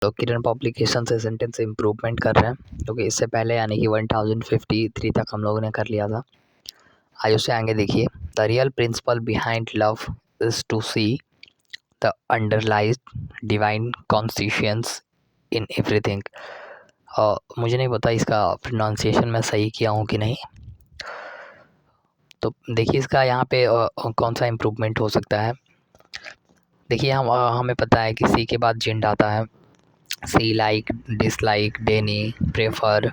तो किरण पब्लिकेशन से sentence improvement कर रहे हैं क्योंकि इससे पहले यानी कि 1053 तक हम लोगों ने कर लिया था। आइए उससे आगे देखिए। The real principle behind love is to see the underlies divine constitutions in everything. मुझे नहीं पता इसका प्रोनाउंसिएशन मैं सही किया हूँ कि नहीं। तो देखिए इसका यहाँ पे कौन सा इम्प्रूवमेंट हो सकता है। देखिए हमें पता है कि सी के बाद जिंड आता है। सी लाइक, डिसलाइक, डेनी, प्रेफर,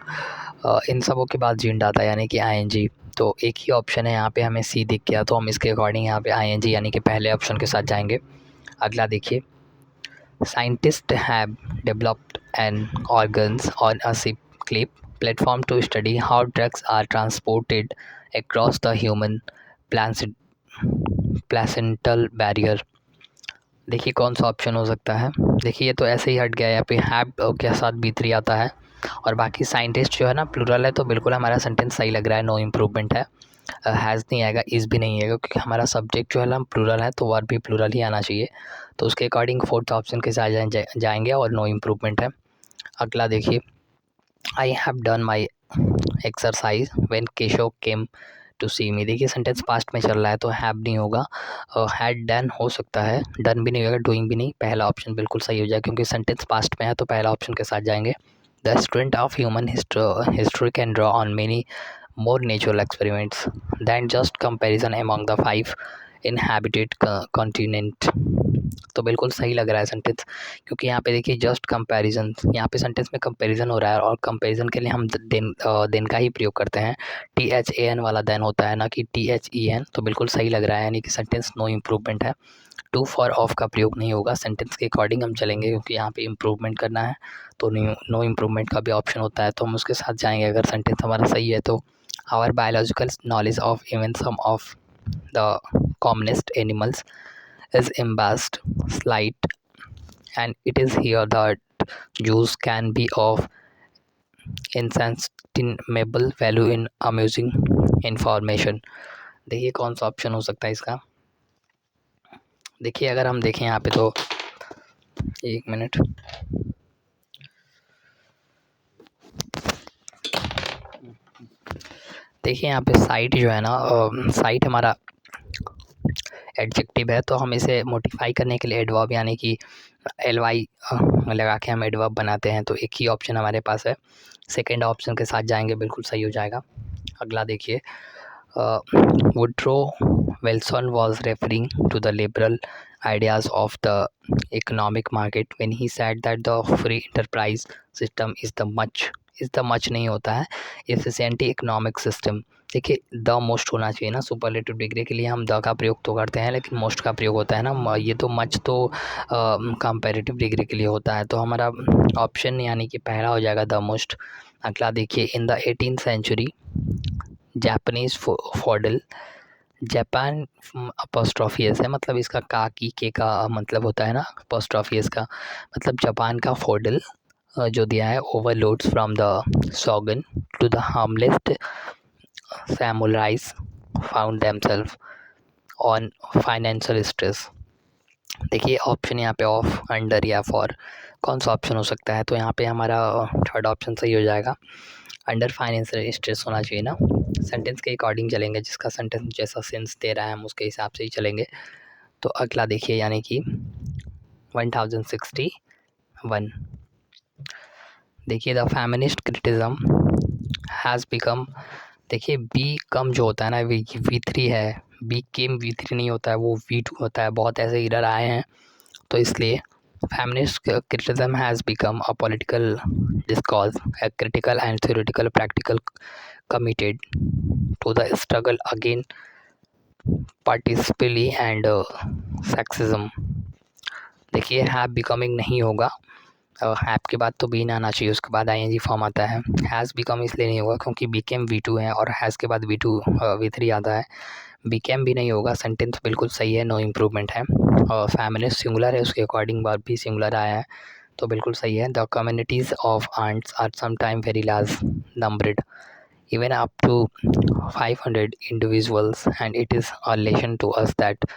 इन सबों के बाद जिंड आता है यानी कि आईएनजी। तो एक ही ऑप्शन है यहाँ पे, हमें सी दिख गया तो हम इसके अकॉर्डिंग यहाँ पे आईएनजी यानी कि पहले ऑप्शन के साथ जाएंगे। अगला देखिए। Scientist have developed an organs on a chip clip platform to study how drugs are transported across the human placental barrier. देखिए कौन सा ऑप्शन हो सकता है। देखिए ये तो ऐसे ही हट गया, यहाँ पे हैव के साथ B3 आता है और बाकी साइंटिस्ट जो है ना प्लूरल है, तो बिल्कुल हमारा सेंटेंस सही लग रहा है, नो इम्प्रूवमेंट है। हैज़ नहीं आएगा, इज़ भी नहीं आएगा क्योंकि हमारा सब्जेक्ट जो है ना प्लूरल है, तो वर्ब भी प्लूरल ही आना चाहिए। तो उसके अकॉर्डिंग फोर्थ ऑप्शन के साथ जाएंगे और नो इम्प्रूवमेंट है। अगला देखिए। I have done my exercise when Keshav came to see me. देखिए सेंटेंस पास्ट में चल रहा है तो हैव नहीं होगा, हैड डन हो सकता है, डन भी नहीं होगा, डूइंग भी नहीं। पहला ऑप्शन बिल्कुल सही हो जाएगा क्योंकि सेंटेंस पास्ट में है तो पहला ऑप्शन के साथ जाएंगे। The student of human history can draw on many more natural experiments than just comparison among the 5 inhabited continent। तो बिल्कुल सही लग रहा है सेंटेंस क्योंकि यहाँ पे देखिए जस्ट कंपैरिजन, यहाँ पे सेंटेंस में कंपैरिजन हो रहा है और कंपैरिजन के लिए हम देन का ही प्रयोग करते हैं। THAN वाला देन होता है ना कि THEN। तो बिल्कुल सही लग रहा है यानी कि सेंटेंस नो इम्प्रूवमेंट है। टू फॉर ऑफ का प्रयोग नहीं होगा, सेंटेंस के अकॉर्डिंग हम चलेंगे क्योंकि यहाँ पे इम्प्रूवमेंट करना है। तो नो इम्प्रूवमेंट का भी ऑप्शन होता है तो हम उसके साथ जाएंगे अगर सेंटेंस हमारा सही है तो। Our biological knowledge of even some of the commonest animals is embarrassed slight, and it is here that Jews can be of inestimable value in amusing information। देखिए कौन सा ऑप्शन हो सकता है इसका। देखिए अगर हम देखें यहाँ पे तो एक मिनट। देखिए यहाँ पे साइट जो है ना, साइट हमारा एडजेक्टिव है तो हम इसे मोडिफाई करने के लिए एडवर्ब यानी कि ly लगा के हम एडवर्ब बनाते हैं। तो एक ही ऑप्शन हमारे पास है, सेकेंड ऑप्शन के साथ जाएंगे, बिल्कुल सही हो जाएगा। अगला देखिए। Woodrow Wilson was referring to the liberal ideas of the economic market when he said that the free enterprise system is the much नहीं होता है, एफिशिएंट इकोनॉमिक सिस्टम। देखिए द मोस्ट होना चाहिए ना, सुपरलेटिव डिग्री के लिए हम द का प्रयोग तो करते हैं लेकिन मोस्ट का प्रयोग होता है ना। ये तो मच तो कंपैरेटिव डिग्री के लिए होता है, तो हमारा ऑप्शन यानी कि पहला हो जाएगा द मोस्ट। अगला देखिए। In the 18th century Japanese feudal, Japan apostrophe s है, मतलब इसका का की के का मतलब होता है ना, अपोस्ट्रोफियस का मतलब जापान का फॉडल जो दिया है, overlords from the shogun to the harmless samurais found themselves on financial stress। देखिए ऑप्शन यहाँ पे ऑफ, अंडर या फॉर कौन सा ऑप्शन हो सकता है। तो यहाँ पे हमारा थर्ड ऑप्शन सही हो जाएगा, अंडर फाइनेंशियल स्ट्रेस होना चाहिए ना। सेंटेंस के अकॉर्डिंग चलेंगे, जिसका सेंटेंस जैसा सेंस दे रहा है हम उसके हिसाब से ही चलेंगे। तो अगला देखिए यानी कि 1061। देखिए the feminist criticism has become. देखिए बी कम जो होता है ना V3 है, बी केम V3 नहीं होता है, वो V2 होता है। बहुत ऐसे एरर आए हैं तो इसलिए feminist criticism has become a political discourse, a critical and theoretical practical committed to the struggle against patriarchy and sexism। देखिए हैव बिकमिंग नहीं होगा, हैव के बाद तो बी ना आना चाहिए, उसके बाद आईएनजी फॉर्म आता है। हैज़ बिकम इसलिए नहीं होगा क्योंकि बीकेम V2 है और हैज़ के बाद V3 आता है। बीकेम भी नहीं होगा, सेंटेंस बिल्कुल सही है, नो इम्प्रूवमेंट है। और फेमिनिस्ट सिंगुलर है, उसके अकॉर्डिंग वर्ब भी सिंगुलर आया है तो बिल्कुल सही है। The communities of ants are sometime very large numbered even up to 500 individuals, and it is a lesson to us that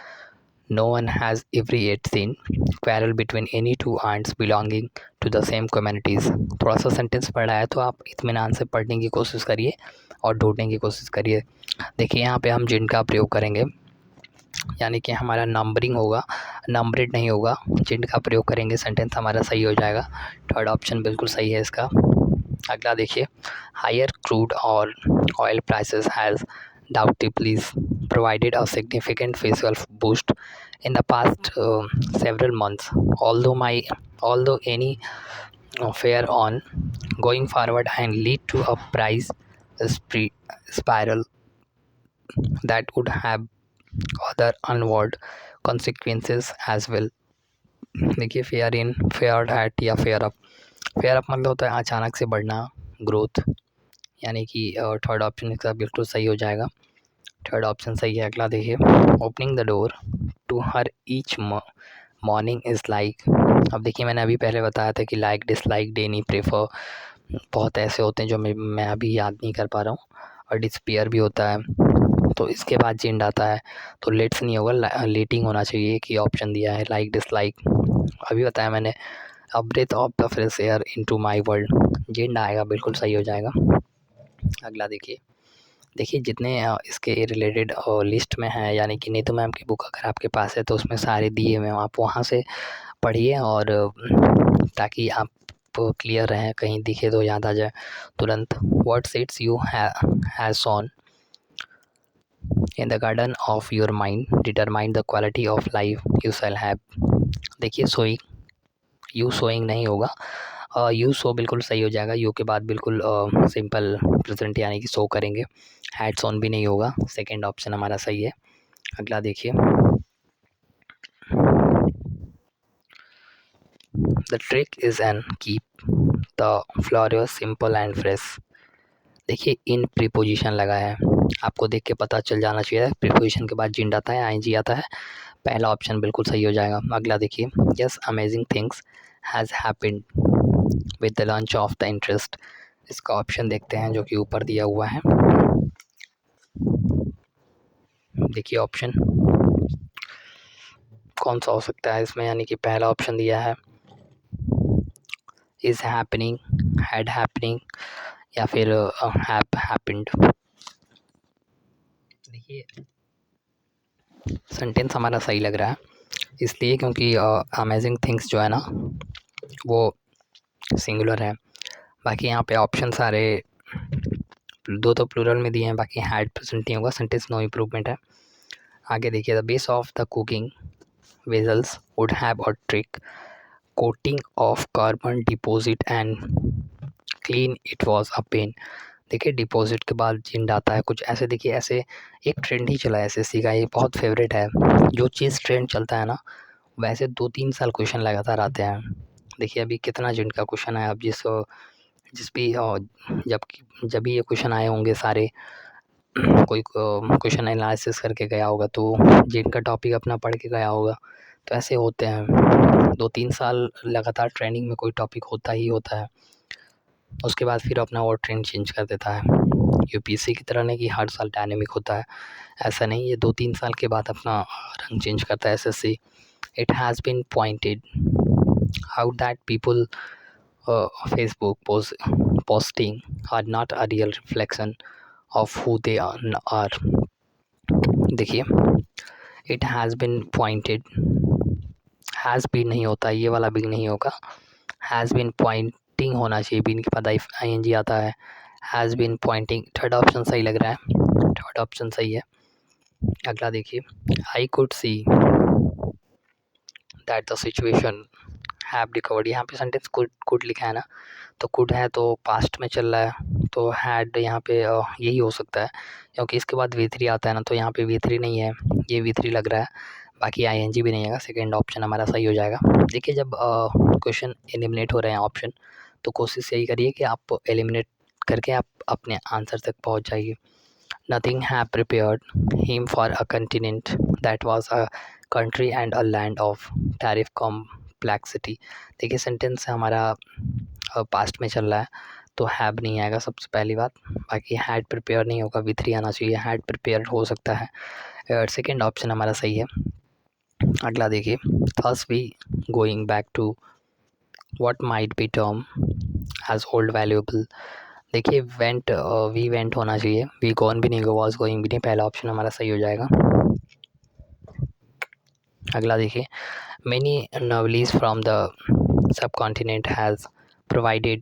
no one has ever yet seen quarrel between any two ants belonging to the same communities. थोड़ा सा sentence पढ़ा है तो आप इत्मीनान से पढ़ने की कोशिश करिए और ढूंढने की कोशिश करिए। देखिए यहाँ पे हम जिन का प्रयोग करेंगे, यानी कि हमारा नंबरिंग होगा, नंबरेड नहीं होगा। जिन का प्रयोग करेंगे सेंटेंस हमारा सही हो जाएगा। थर्ड ऑप्शन बिल्कुल सही है इसका। अगला देखिए, हायर क्रूड और oil prices has doubtably provided a significant fiscal boost in the past several months. Although any fear on going forward and lead to a price spiral that would have other unward consequences as well. देखिए, fair in, fair eight या fair up. Fair up मतलब होता है अचानक से बढ़ना, growth, यानी कि थर्ड ऑप्शन इसका बिल्कुल सही हो जाएगा। थर्ड ऑप्शन सही है। अगला देखिए, opening the door to her each morning is like. अब देखिए, मैंने अभी पहले बताया था कि लाइक, डिसलाइक, डेनी, प्रेफर, बहुत ऐसे होते हैं जो मैं अभी याद नहीं कर पा रहा हूँ, और डिस्पेयर भी होता है। तो इसके बाद जेंड आता है, तो लेट्स नहीं होगा, लेटिंग होना चाहिए, कि ऑप्शन दिया है लाइक, डिसलाइक, अभी बताया मैंने। A breath of the fresh air into my world, जेंड आएगा, बिल्कुल सही हो जाएगा। अगला देखिए जितने इसके रिलेटेड लिस्ट में हैं, यानी कि नीतू मैम की बुक अगर आपके पास है तो उसमें सारे दिए हुए हैं, आप वहाँ से पढ़िए, और ताकि आप क्लियर रहें, कहीं दिखे तो याद आ जाए तुरंत। What seeds you has sown in the garden of your mind determine the quality of life you shall have. देखिए, सोइंग, यू सोइंग नहीं होगा, यू सो बिल्कुल सही हो जाएगा। यू के बाद बिल्कुल सिंपल प्रेजेंट यानी कि सो करेंगे। हैट्स ऑन भी नहीं होगा, सेकंड ऑप्शन हमारा सही है। अगला देखिए, the trick is an keep the floor simple and fresh. देखिए, इन प्रीपोजिशन लगा है, आपको देख के पता चल जाना चाहिए। प्रीपोजिशन के बाद जिंड आता है, आईएनजी आता है, पहला ऑप्शन बिल्कुल सही हो जाएगा। अगला देखिए, yes amazing things has happened with the lunch of the interest. इसका ऑप्शन देखते हैं जो कि ऊपर दिया हुआ है। देखिए, ऑप्शन कौन सा हो सकता है इसमें, यानी कि पहला ऑप्शन दिया है इज़ हैपनिंग, हैड हैपनिंग, या फिर हैव हैपेंड। देखिए, सेंटेंस हमारा सही लग रहा है इसलिए क्योंकि अमेजिंग थिंग्स जो है ना वो सिंगुलर है। बाकी यहाँ पे ऑप्शन सारे दो तो प्लूरल में दिए हैं, बाकी हैड प्रेजेंट नहीं होगा, सेंटेंस नो इम्प्रूवमेंट है। आगे देखिए, the base of the cooking vessels would have a thick coating of carbon deposit and clean it was a pain. देखिए, डिपॉजिट के बाद जिंड आता है, कुछ ऐसे। देखिए, ऐसे एक ट्रेंड ही चला है एसएससी का, ये बहुत फेवरेट है। जो चीज़ ट्रेंड चलता है ना, वैसे 2-3 साल क्वेश्चन लगातार आते हैं। देखिए, अभी कितना जिंड का क्वेश्चन है। अब जिस भी जब भी ये क्वेश्चन आए होंगे सारे, कोई क्वेश्चन एनालिसिस करके गया होगा तो जिनका टॉपिक अपना पढ़ के गया होगा। तो ऐसे होते हैं, 2-3 साल लगातार ट्रेनिंग में कोई टॉपिक होता ही होता है, उसके बाद फिर अपना वो ट्रेंड चेंज कर देता है। यूपीएससी की तरह नहीं कि हर साल डायनेमिक होता है, ऐसा नहीं, ये 2-3 साल के बाद अपना रंग चेंज करता है SSC. It has been pointed out that people Facebook posting are not a real reflection of who they are। देखिए, it has been pointed, has been नहीं होता, ये वाला भी नहीं होगा, हैज़ बीन पॉइंटिंग होना चाहिए, बीन के बाद आईएनजी आता है। Has been pointing, third option सही लग रहा है, थर्ड ऑप्शन सही है। अगला देखिए, I could see that the situation have recovered. यहाँ पे सेंटेंस कुड लिखा है ना, तो कुड है तो पास्ट में चल रहा है, तो हैड यहाँ पे यही हो सकता है, क्योंकि इसके बाद V3 आता है ना, तो यहाँ पे V3 नहीं है, ये V3 लग रहा है। बाकी आईएनजी भी नहीं आएगा, सेकंड ऑप्शन हमारा सही हो जाएगा। देखिए, जब क्वेश्चन एलिमिनेट हो रहे हैं ऑप्शन, तो कोशिश यही करिए कि आप एलिमिनेट करके आप अपने आंसर तक पहुँच जाइए। Nothing have prepared him for a continent that was a country and a land of tariff complexity. देखिए, सेंटेंस हमारा पास्ट में चल रहा है, तो हैव नहीं आएगा सबसे पहली बात। बाकी हैड प्रिपेयर नहीं होगा, V3 आना चाहिए, हैड प्रिपेयर्ड हो सकता है। सेकंड ऑप्शन हमारा सही है। अगला देखिए, thus we going back to what might be term as old valuable. देखिए वेंट वी वेंट होना चाहिए, वी गॉन भी नहीं होगा, वॉज गोइंग भी नहीं, पहला ऑप्शन हमारा सही हो जाएगा। अगला देखिए, many novelist from the sub continent has provided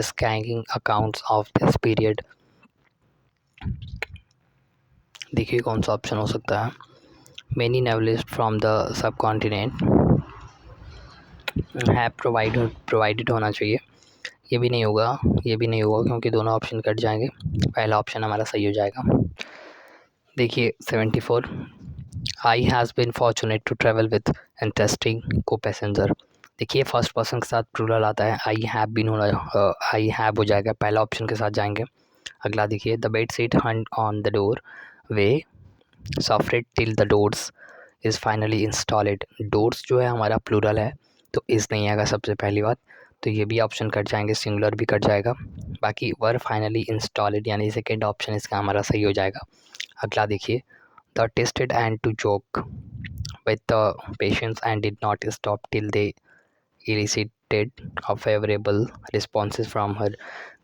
scanning accounts of this period. देखिए कौन सा ऑप्शन हो सकता है। Many novelist from the sub continent है प्रोवाइडेड होना चाहिए, ये भी नहीं होगा, ये भी नहीं होगा क्योंकि दोनों ऑप्शन कट जाएंगे, पहला ऑप्शन हमारा सही हो जाएगा। देखिए 74, I has been fortunate to travel with interesting co passenger. देखिए फर्स्ट पर्सन के साथ प्लूरल आता है, आई हैव बिन होना, आई हैव हो जाएगा, पहला ऑप्शन के साथ जाएंगे। अगला देखिए, the bed seat hunt on the doorway softed till the doors is finally installed. Doors जो है हमारा प्लूरल है तो इज़ नहीं आएगा सबसे पहली बात, तो ये भी ऑप्शन कट जाएंगे, सिंगुलर भी कट जाएगा। बाकी वर फाइनली इंस्टॉलेड यानी सेकेंड ऑप्शन इसका हमारा सही हो जाएगा। अगला देखिए, the tested and to joke with the patience and did not stop till they elicited a favorable responses from her।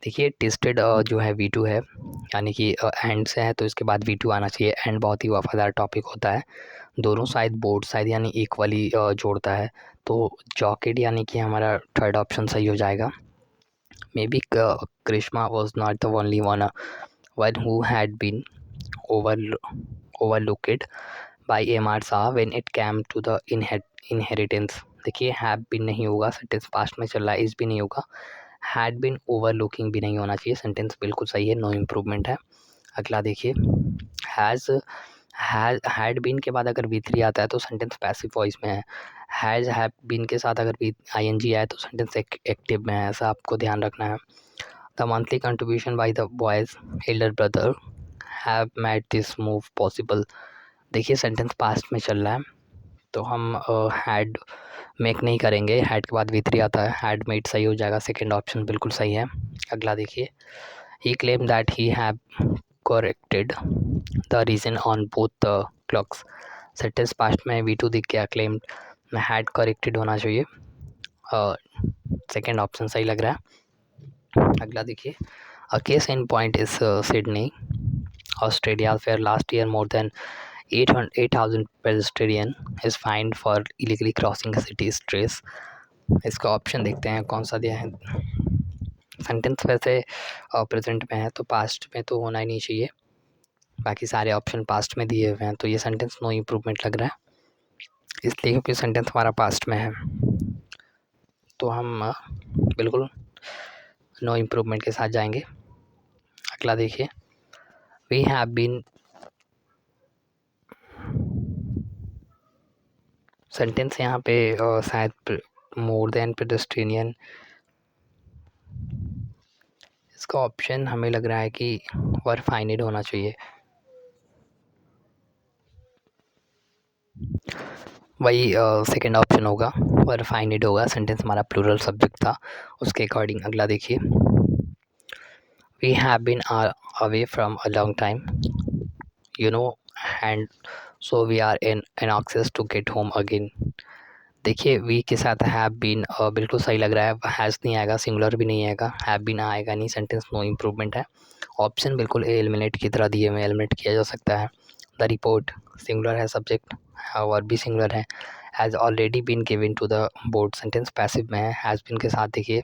देखिए टेस्टेड जो है V2 है, यानी कि एंड से है तो इसके बाद V2 आना चाहिए। एंड बहुत ही वफादार टॉपिक होता है, दोनों साइड बोथ साइड यानी इक्वली जोड़ता है, तो जॉकेट यानी कि हमारा थर्ड ऑप्शन सही हो जाएगा। Maybe Krishna was not the only one who had been overlooked by MR Shah when it came to the inheritance। देखिए हैव बिन नहीं होगा, सेंटेंस पास्ट में चल रहा है, इस भी नहीं होगा, हैड बिन ओवरलुकिंग भी नहीं होना चाहिए, सेंटेंस बिल्कुल सही है, नो इम्प्रूवमेंट है। अगला देखिए, हैज़ हैड बिन के बाद अगर V3 आता है तो सेंटेंस पैसिव वॉइस में है, हैज़ हैव बिन के साथ अगर ING आए तो सेंटेंस एक्टिव में है, ऐसा आपको ध्यान रखना है। The monthly contribution by the boys Elder brother have made this move possible. देखिए सेंटेंस पास्ट में चल रहा है तो हम हैड मेक नहीं करेंगे, हैड के बाद V3 आता है, हैड मेड सही हो जाएगा, सेकंड ऑप्शन बिल्कुल सही है। अगला देखिए, he claim that he have corrected the reason on both the clocks. Sentence past में V2 दिख गया, क्लेम में हैड करेक्टेड होना चाहिए, सेकंड ऑप्शन सही लग रहा है। अगला देखिए, a case in point is Sydney Australia fair last year more than 8,000 pedestrian is fined for illegally crossing city streets। इसका ऑप्शन देखते हैं कौन सा दिया है। सेंटेंस वैसे प्रेजेंट में है तो पास्ट में तो होना ही नहीं चाहिए, बाकी सारे ऑप्शन पास्ट में दिए हुए हैं, तो ये सेंटेंस नो इम्प्रूवमेंट लग रहा है, इसलिए क्योंकि सेंटेंस हमारा पास्ट में है तो हम बिल्कुल नो इम्प्रूवमेंट के साथ जाएंगे। अगला देखिए, वी हैव बीन, सेंटेंस यहाँ पे शायद मोर देन पेडेस्ट्रियन, इसका ऑप्शन हमें लग रहा है कि वर फाइनेड होना चाहिए, वही सेकंड ऑप्शन होगा, वर फाइनेड होगा, सेंटेंस हमारा प्लूरल सब्जेक्ट था उसके अकॉर्डिंग। अगला देखिए, we have been away from a long time you know and so we are in access to get home again. देखिए वी के साथ हैव बीन बिल्कुल सही लग रहा है, हैज़ नहीं आएगा, सिंगुलर भी नहीं आएगा, हैव बीन आएगा नहीं, सेंटेंस नो इम्प्रूवमेंट है। ऑप्शन बिल्कुल एलिमिनेट की तरह दिए हुए, एलिमिनेट किया जा सकता है। द रिपोर्ट सिंगुलर है, सब्जेक्ट और भी सिंगुलर है, has already been given to the board, sentence passive में है, हैज़ बीन के साथ देखिए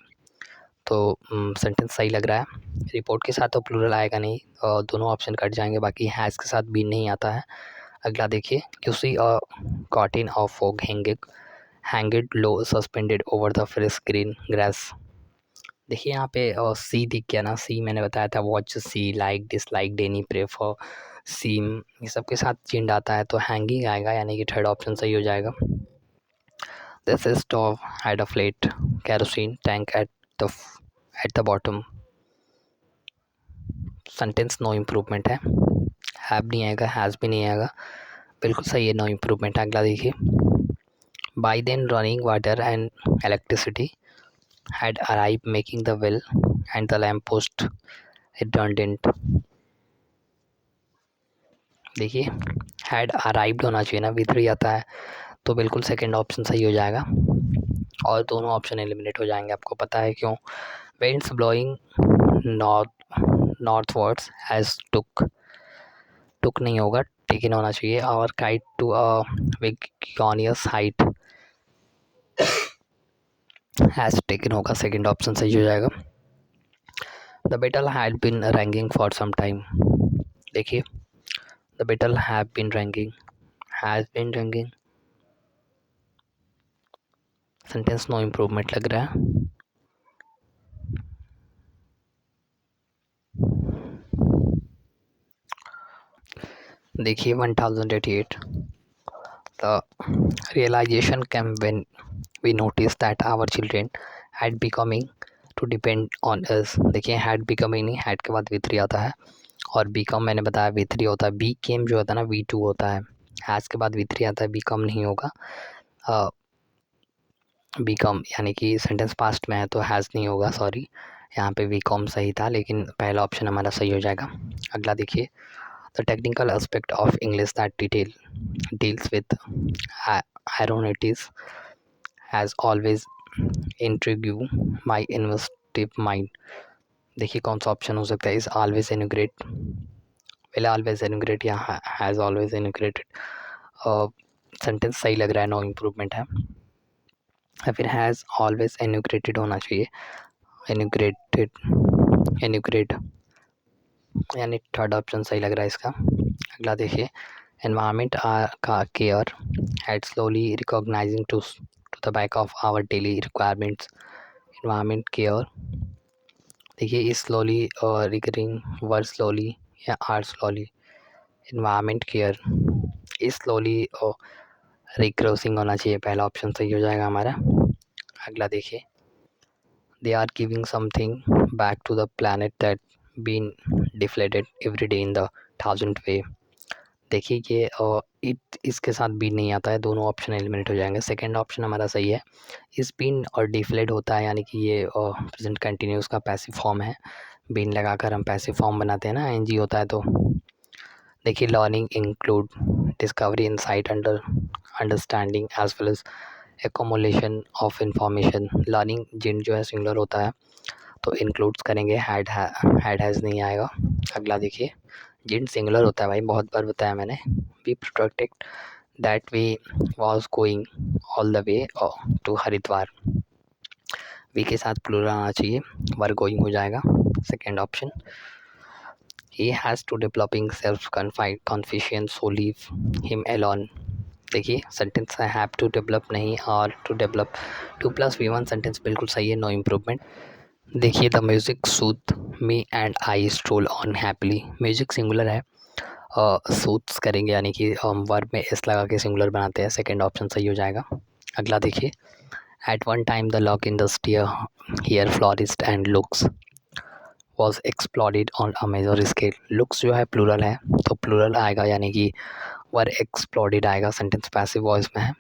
तो सेंटेंस सही लग रहा है। रिपोर्ट के साथ तो प्लूरल आएगा नहीं, दोनों ऑप्शन कट जाएंगे, बाकी हैज़ के साथ बीन नहीं आता है। अगला देखिए, you see a cotton of fog hanged low suspended over the fresh green grass. देखिए यहाँ पे सी दिख गया ना, सी मैंने बताया था, वॉच सी, लाइक डिसलाइक डेनी प्रेफर सीम, ये सब के साथ चिंड आता है तो हैंगिंग आएगा, यानी कि थर्ड ऑप्शन सही हो जाएगा। This stove had a flat kerosene tank at the bottom, sentence no improvement है, हैव नहीं आएगा, हैज़ भी नहीं आएगा, बिल्कुल सही है, नो इम्प्रूवमेंट। अगला देखिए, by then running water and electricity had arrived making the well and the lamppost redundant। देखिए had arrived होना चाहिए ना, V3 आता है तो बिल्कुल सेकंड ऑप्शन सही हो जाएगा और दोनों ऑप्शन एलिमिनेट हो जाएंगे। आपको पता है क्यों? Winds blowing northwards has took नहीं होगा, टेकन होना चाहिए। और kite to a vigorous height has taken होगा, सेकंड ऑप्शन सही हो जाएगा। The battle had been ranking for some time, देखिए the battle have been ranking, has been ranking, sentence no improvement लग रहा है। देखिए 1088, the realization came when we noticed that our children had becoming to depend on us। देखिए had becoming नहीं, had के बाद V3 आता है और become मैंने बताया V3 होता है, became जो होता है ना V2 होता है, has के बाद V3 आता है, become नहीं होगा। become यानी कि सेंटेंस पास्ट में है तो हैज़ नहीं होगा, सॉरी, यहाँ पे become सही था लेकिन पहला ऑप्शन हमारा सही हो जाएगा। अगला देखिए, the technical aspect of English that deals with ironities has always intrigued my inventive mind। देखिए कौन सा ऑप्शन हो सकता है? इज ऑलवेज इनग्रेट, पहले ऑलवेज इनग्रेट या हैज़ ऑलवेज इनग्रेटेड, सेंटेंस सही लग रहा है, नो इम्प्रूवमेंट है। या फिर हैज़ ऑलवेज इनग्रेटेड होना चाहिए, इनग्रेट यानी थर्ड ऑप्शन सही लग रहा है इसका। अगला देखिए, एनवायरनमेंट का care had slowly recognizing to the back of our daily requirements। environment care देखिए इस slowly recurring word slowly या are slowly, environment care इस slowly रिक्रोसिंग होना चाहिए, पहला ऑप्शन सही हो जाएगा हमारा। अगला देखिए, they are giving something back to the planet that been deflated every day in the thousand way। देखिए ये इसके साथ बीन नहीं आता है, दोनों ऑप्शन एलिमिनेट हो जाएंगे, सेकंड ऑप्शन हमारा सही है। इस बीन और डिफ्लेट होता है यानी कि ये प्रेजेंट कंटिन्यूस का पैसिव फॉर्म है, बीन लगाकर हम पैसिव फॉर्म बनाते हैं ना, एनजी होता है। तो देखिए learning include discovery, insight, understanding as well as accumulation of information. Learning जिन जो है सिंगुलर होता है तो इंक्लूड्स करेंगे, हैड हैज़ नहीं आएगा। अगला देखिए, जिन सिंगुलर होता है भाई, बहुत बार बताया मैंने। We protected that we was going all the way to Haridwar, we के साथ प्लूरल आना चाहिए, वर गोइंग हो जाएगा, second option. He has to developing self confidence so leave him alone. देखिए सेंटेंस है हैव टू डेवलप नहीं, और टू डेवलप 2+V1 सेंटेंस बिल्कुल सही है, नो इम्प्रूवमेंट। देखिए the music soothe me and I stroll on happily, music singular है, soothes करेंगे यानी कि हम वर्ब में एस लगा के सिंगुलर बनाते हैं, सेकंड ऑप्शन सही हो जाएगा। अगला देखिए, at one time the lock industry here florist and looks was exploded on a major scale. Looks जो है प्लूरल है तो प्लूरल आएगा यानी कि वर एक्सप्लॉडेड आएगा, सेंटेंस पैसिव वॉइस में है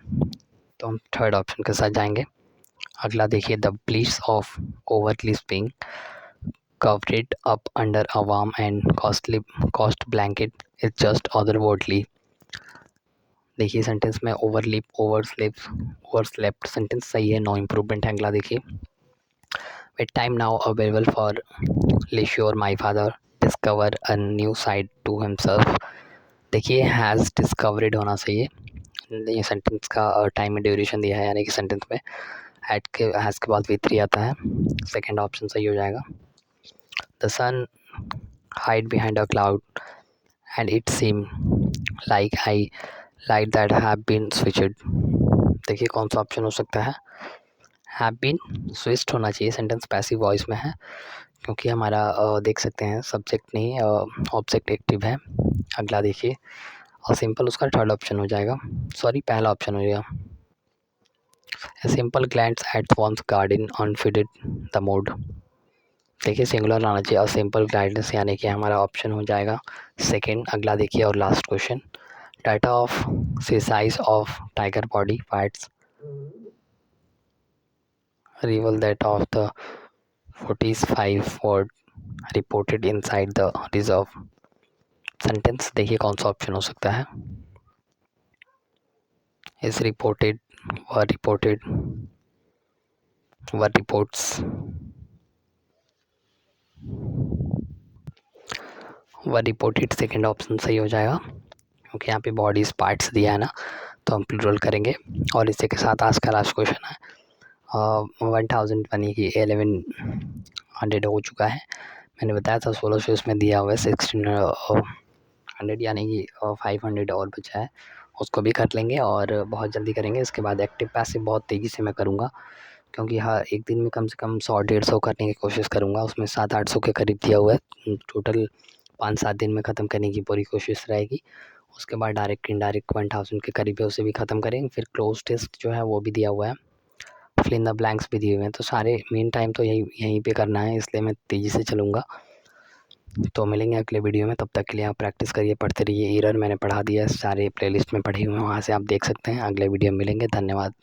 तो हम थर्ड ऑप्शन के साथ जाएंगे। अगला देखिए, the bliss of overly spring covered up under a warm and cost blanket is just otherworldly। देखिए सेंटेंस में ओवरलिप, ओवरस्लेप्ट सेंटेंस सही है, नो इम्प्रूवमेंट है। अगला देखिए, with time now available for leisure my father discover a new side to himself. देखिए has discovered होना चाहिए, ये सेंटेंस का टाइम में ड्यूरेशन दिया है यानी कि सेंटेंस में हैज़ के बाद V3 आता है, सेकेंड ऑप्शन सही हो जाएगा। The sun hid behind a cloud and it seemed like I light that have been switched। देखिए कौन सा ऑप्शन हो सकता है? have been switched होना चाहिए, सेंटेंस पैसिव वॉइस में है क्योंकि हमारा देख सकते हैं सब्जेक्ट नहीं ऑब्जेक्ट एक्टिव है। अगला देखिए, और सिंपल उसका थर्ड ऑप्शन हो जाएगा, सॉरी पहला ऑप्शन हो जाएगा। A simple glance at one's garden unfitted the mood। देखिए सिंगुलर आना चाहिए, और सिंपल गाइडेंस यानी कि हमारा ऑप्शन हो जाएगा सेकंड। अगला देखिए और last question, data of size of tiger body parts reveal that of the 45 word reported inside the reserve. Sentence देखिए कौन सा ऑप्शन हो सकता है? is reported were reports were reported second option सही हो जाएगा, क्योंकि यहाँ पे बॉडीज पार्ट्स दिया है ना, तो हम प्लूरल करेंगे। और इसी के साथ आज का लास्ट क्वेश्चन है 1000 यानी कि 1100 हो चुका है। मैंने बताया था 16 से उसमें दिया हुआ है 1600 यानी कि 500 और बचा है, उसको भी कर लेंगे और बहुत जल्दी करेंगे। इसके बाद एक्टिव पैसिव बहुत तेज़ी से मैं करूँगा, क्योंकि हर एक दिन में कम से कम 100-150 करने की कोशिश करूँगा। उसमें 700-800 के करीब दिया हुआ है, टोटल 5-7 दिन में ख़त्म करने की पूरी कोशिश रहेगी। उसके बाद डायरेक्ट इनडायरेक्ट 1000 के करीब है, उसे भी ख़त्म करेंगे। फिर क्लोज टेस्ट जो है वो भी दिया हुआ है, फिल इन द ब्लैंक्स भी दिए हुए हैं। तो सारे मेन टाइम तो यहीं पे करना है, इसलिए मैं तेज़ी से चलूँगा। तो मिलेंगे अगले वीडियो में, तब तक के लिए आप प्रैक्टिस करिए, पढ़ते रहिए। एरर मैंने पढ़ा दिया है, सारे प्लेलिस्ट में पढ़े हुए हैं, वहाँ से आप देख सकते हैं। अगले वीडियो में मिलेंगे, धन्यवाद।